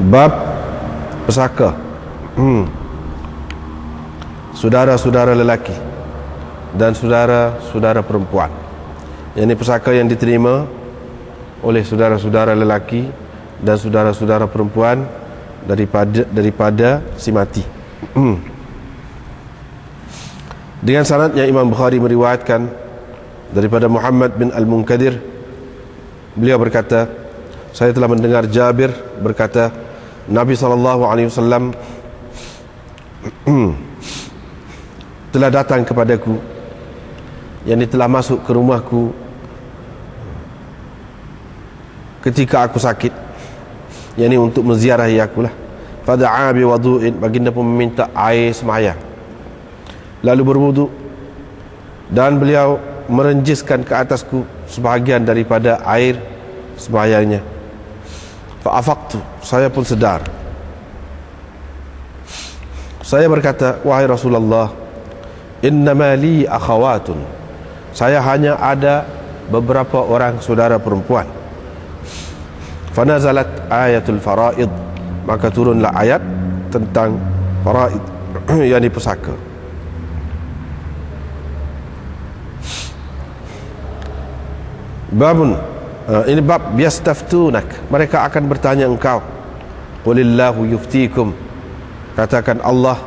Bab pesaka. Saudara-saudara lelaki dan saudara-saudara perempuan. Ini pesaka yang diterima oleh saudara-saudara lelaki dan saudara-saudara perempuan daripada si mati. Dengan sanadnya Imam Bukhari meriwayatkan daripada Muhammad bin Al-Munkadir, beliau berkata, saya telah mendengar Jabir berkata, Nabi SAW telah datang kepadaku, yakni telah masuk ke rumahku ketika aku sakit, yakni untuk menziarahi aku lah. Fada'a bi wudu'in, baginda pun meminta air sembahyang, lalu berwudu, dan beliau merenjiskan ke atasku sebahagian daripada air sembahyangnya. Fa'afaqtu, saya pun sedar. Saya berkata, wahai Rasulullah, innama li akhawatun, saya hanya ada beberapa orang saudara perempuan. Fanazalat ayatul faraid, maka turunlah ayat tentang faraid, yakni pusaka. Babun, ini bab yastaftunak, mereka akan bertanya engkau. Qulillahu yuftikum, katakan Allah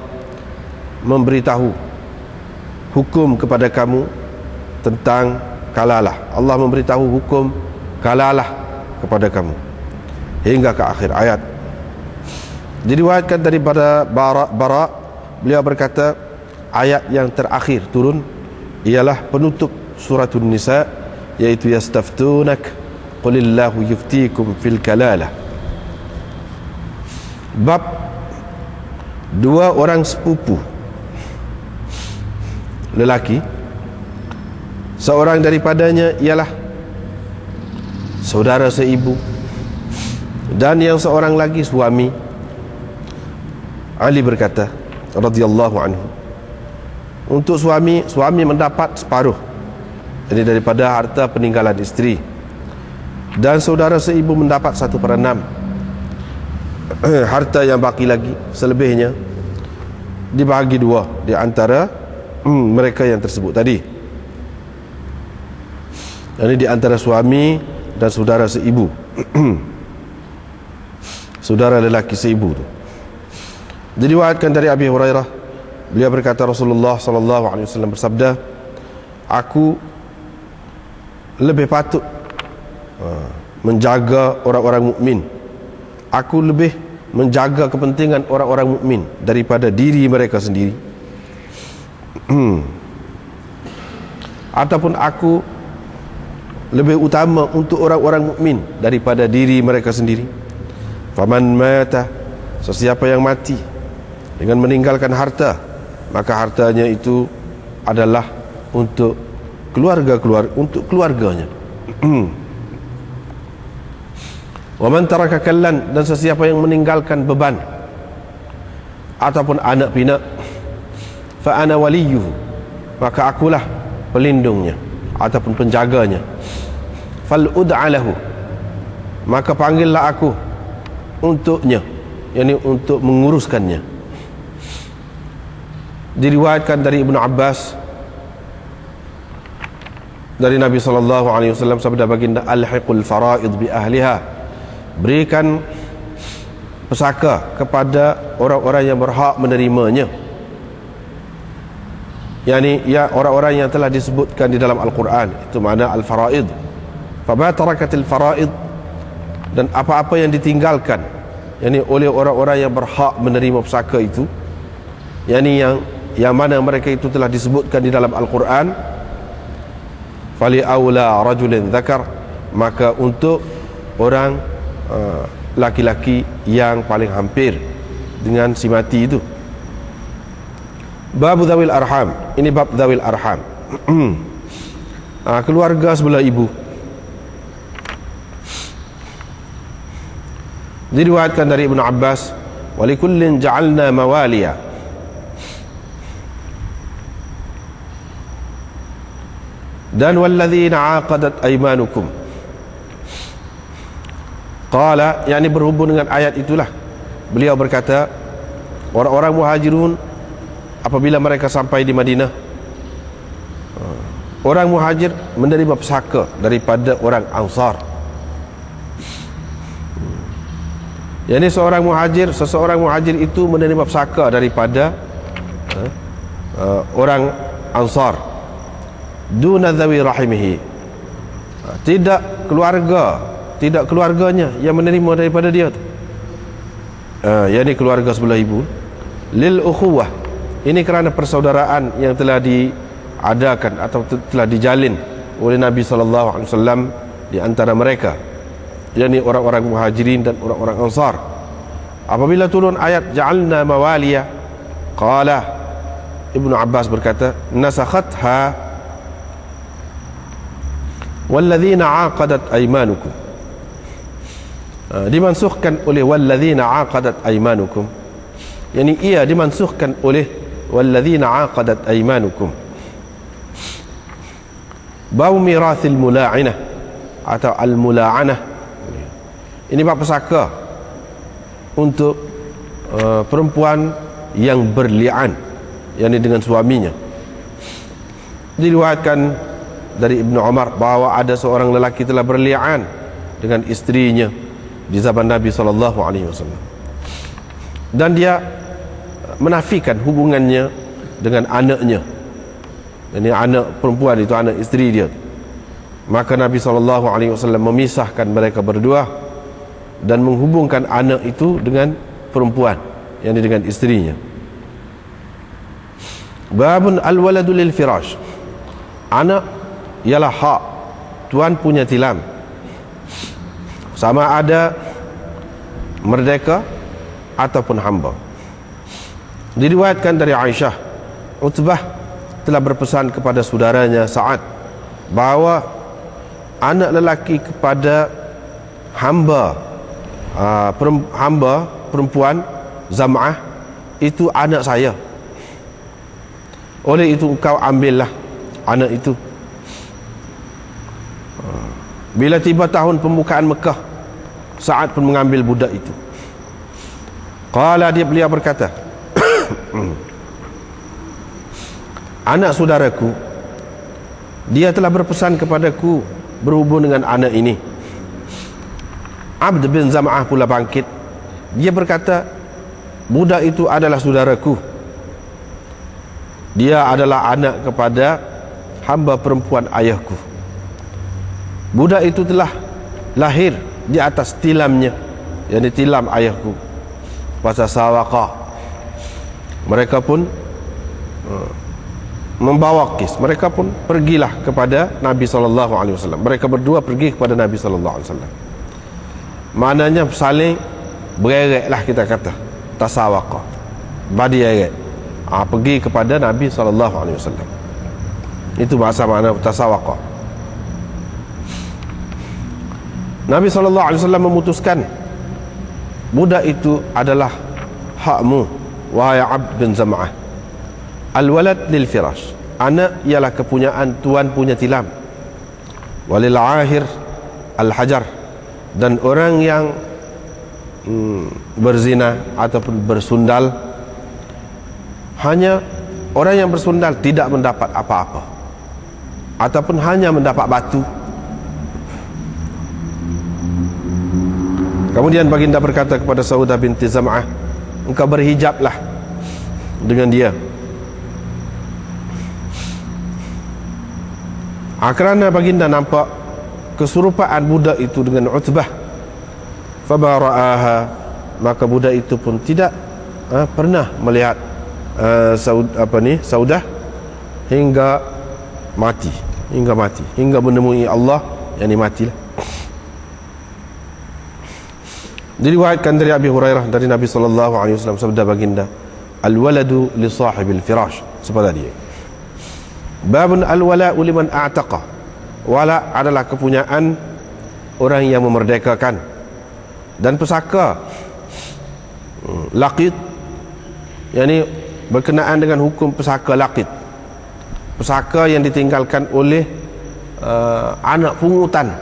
memberitahu hukum kepada kamu tentang kalalah. Allah memberitahu hukum kalalah kepada kamu hingga ke akhir ayat. Diriwayatkan daripada Bara, beliau berkata, ayat yang terakhir turun ialah penutup suratul Nisa, yaitu yastaftunak qulillahu yuftikum fil kalalah. Bab dua orang sepupu lelaki, seorang daripadanya ialah saudara seibu, dan yang seorang lagi suami. Ali berkata radhiyallahu anhu, untuk suami mendapat separuh, ini daripada harta peninggalan isteri, dan saudara seibu mendapat 1/6 harta yang baki lagi, selebihnya dibahagi 2 di antara mereka yang tersebut tadi. Ini di antara suami dan saudara seibu. Saudara lelaki seibu tu. Diriwayatkan dari Abi Hurairah, beliau berkata, Rasulullah SAW bersabda, aku lebih patut menjaga orang-orang mukmin, aku lebih menjaga kepentingan orang-orang mukmin daripada diri mereka sendiri. Ataupun aku lebih utama untuk orang-orang mukmin daripada diri mereka sendiri. Faman mata, sesiapa yang mati dengan meninggalkan harta, maka hartanya itu adalah untuk untuk keluarganya. Wa man taraka kallan, dan sesiapa yang meninggalkan beban ataupun anak pinak, fa ana waliyuhu, maka akulah pelindungnya ataupun penjaganya. Fal ud'a lahu, maka panggillah aku untuknya, yakni untuk menguruskannya. Diriwayatkan dari Ibnu Abbas dari Nabi SAW, sabda baginda, alhiqul faraid bi ahliha, berikan pesaka kepada orang-orang yang berhak menerimanya, yakni ya orang-orang yang telah disebutkan di dalam Al-Quran, itu makna al-faraid. Fama tarakatil faraid, dan apa-apa yang ditinggalkan, yakni oleh orang-orang yang berhak menerima pesaka itu, yakni yang mana mereka itu telah disebutkan di dalam Al-Quran, fali aula rajulin dzakar, maka untuk orang laki-laki yang paling hampir dengan si mati itu. Bab dzawil arham, ini bab dzawil arham. Keluarga sebelah ibu. Diriwayatkan dari Ibnu Abbas, walikullin ja'alna mawaliya, dan walladzina aqadat aymanukum. Qala, yakni berhubung dengan ayat itulah beliau berkata, orang-orang muhajirun apabila mereka sampai di Madinah, orang muhajir menerima pesaka daripada orang Ansar. Yani seseorang muhajir itu menerima pesaka daripada orang Ansar. Duna dhawi rahimihi, tidak keluarganya yang menerima daripada dia tu. Yani keluarga sebelah ibu. Lil ukhuwah, ini kerana persaudaraan yang telah diadakan atau telah dijalin oleh Nabi SAW di antara mereka, yakni orang-orang muhajirin dan orang-orang ansar. Apabila turun ayat ja'alna mawaliya, qala Ibnu Abbas berkata, nasakhatha walladzina aqadat aymanukum, dimansuhkan oleh walladzina aqadat aymanukum, yakni ia dimansuhkan oleh walladzina aqadat aymanukum. Bau mirathil mula'inah atau al-mula'anah, ini bab pesaka untuk perempuan yang berli'an, yakni dengan suaminya. Diriwayatkan dari Ibnu Umar bahawa ada seorang lelaki telah berli'an dengan istrinya di zaman Nabi SAW, dan dia menafikan hubungannya dengan anaknya. Ini anak perempuan itu, anak isteri dia. Maka Nabi SAW memisahkan mereka berdua dan menghubungkan anak itu dengan perempuan, yakni dengan isterinya. Babun al-waladu lil firash, anak ialah hak tuan punya tilam, sama ada merdeka ataupun hamba. Diriwayatkan dari Aisyah, Utbah telah berpesan kepada saudaranya Sa'ad bahawa anak lelaki kepada hamba perempuan Zam'ah itu anak saya, oleh itu engkau ambillah anak itu. Bila tiba tahun pembukaan Mekah, Sa'ad pun mengambil budak itu. Beliau berkata, anak saudaraku, dia telah berpesan kepadaku berhubung dengan anak ini. Abd bin Zam'ah pula bangkit, dia berkata, budak itu adalah saudaraku, dia adalah anak kepada hamba perempuan ayahku. Budak itu telah lahir di atas tilamnya, yakni tilam ayahku. Fasasawaqa, mereka pun membawa kis, mereka pun pergilah kepada Nabi SAW. Mereka berdua pergi kepada Nabi SAW. Maknanya saling bereret lah, kita kata tasawaqa, badi eret, pergi kepada Nabi SAW. Itu bahasa makna tasawaqa. Nabi SAW memutuskan, budak itu adalah hakmu wahai Abd bin Zam'ah. Al-walad lil firash, anak ialah kepunyaan tuan punya tilam. Walil ahir al-hajar, dan orang yang berzina ataupun bersundal, hanya orang yang bersundal tidak mendapat apa-apa, ataupun hanya mendapat batu. Kemudian baginda berkata kepada Saudah binti Zam'ah, engkau berhijablah dengan dia. Kerana baginda nampak keserupaan budak itu dengan Utbah, fabara'aha, maka budak itu pun tidak pernah melihat Saudah hingga mati, hingga menemui Allah, yang matilah. Diriwayatkan dari Abi Hurairah dari Nabi SAW, sabda baginda, al-waladu li sahibil firash, seperti dia. Babun al-wala'u liman a'taqa, wala adalah kepunyaan orang yang memerdekakan. Dan pesaka laqit, yakni berkenaan dengan hukum pesaka laqit, pesaka yang ditinggalkan oleh anak pungutan